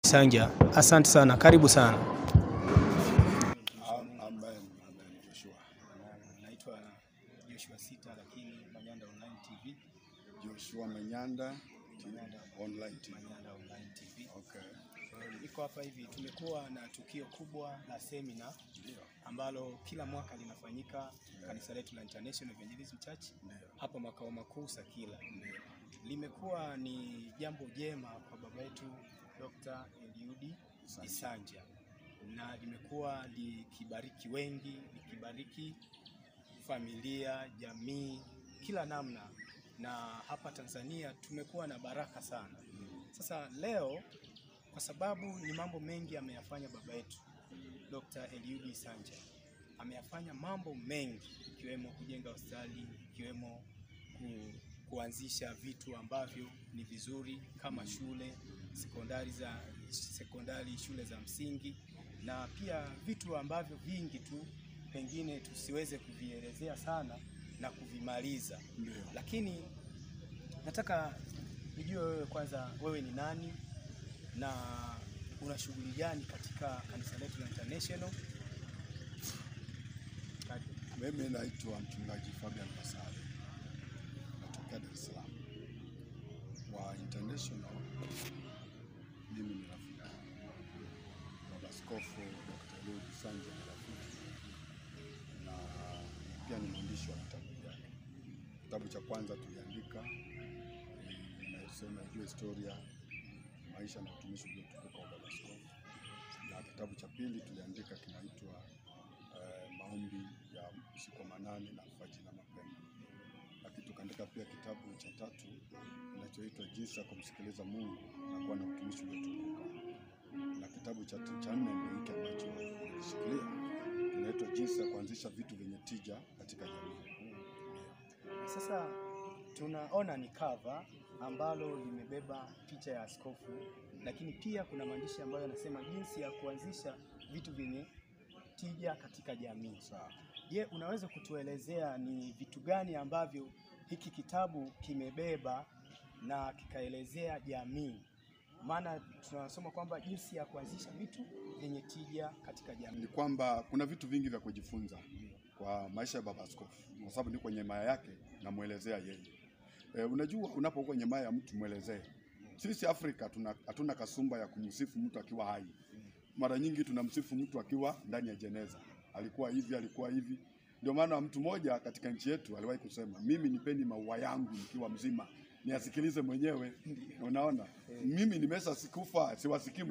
Sanja, asante sana, karibu sana. Joshua. Naitwa Joshua Sita, lakini Manyanda Online TV. Joshua Manyanda Online TV. Manyanda Online TV. Okay. Niko hapa hivi, tumekuwa na tukio kubwa la semina ambalo kila mwaka linafanyika kanisa letu la International Evangelism Church hapa makao makuu Sakila. Limekuwa ni jambo jema kwa baba yetu Dr. Eliud Isanja, na limekuwa likibariki wengi, likibariki familia, jamii, kila namna, na hapa Tanzania tumekuwa na baraka sana. Sasa leo, kwa sababu ni mambo mengi ameyafanya baba yetu Dr. Eliud Isanja, ameyafanya mambo mengi, ikiwemo kujenga hospitali, ikiwemo kuanzisha vitu ambavyo ni vizuri kama shule sekondari, shule za msingi, na pia vitu ambavyo vingi tu pengine tusiweze kuvielezea sana na kuvimaliza. Lakini nataka nijue wewe kwanza, wewe ni nani na una shughuli gani katika kanisa letu la International? Mimi naitwa Mchungaji Fabian Masale, natoka Dar es Salaam. Wa International mimi ni rafiki wa Askofu Dr. Eliud Isanja, na pia ni mwandishi wa vitabu vyake. Kitabu cha kwanza tuliandika inasema historia, maisha na utumishi uliotukuka wa Askofu, na kitabu cha pili tuliandika kinaitwa maombi ya usiku wa manane na alfajiri na mapema. Lakini tukaandika pia kitabu cha tatu kinachoitwa jinsi ya kumsikiliza Mungu na kuwa na utumishi uliotukuka, na kitabu cha nne ndio hiki ambacho nimeshikilia, kinaitwa jinsi ya kuanzisha vitu vyenye tija katika jamii. Sasa tunaona ni cover ambalo limebeba picha ya askofu, lakini pia kuna maandishi ambayo yanasema jinsi ya kuanzisha vitu vyenye tija katika jamii. Sawa. Je, unaweza kutuelezea ni vitu gani ambavyo hiki kitabu kimebeba na kikaelezea jamii? Maana tunasoma kwamba jinsi ya kuanzisha vitu vyenye tija katika jamii. Ni kwamba kuna vitu vingi vya kujifunza kwa maisha ya baba askofu, kwa sababu ni kwenye maya yake na muelezea yeye. Unajua, unapokuwa kwenye maya ya mtu muelezee. Sisi Afrika hatuna kasumba ya kumsifu mtu akiwa hai. Mara nyingi tunamsifu mtu akiwa ndani ya jeneza. Alikuwa hivi, alikuwa hivi. Ndio maana mtu mmoja katika nchi yetu aliwahi kusema, mimi nipeni maua yangu nikiwa mzima, niasikilize mwenyewe. Unaona? Mimi nimesha sikufa, siwasikii.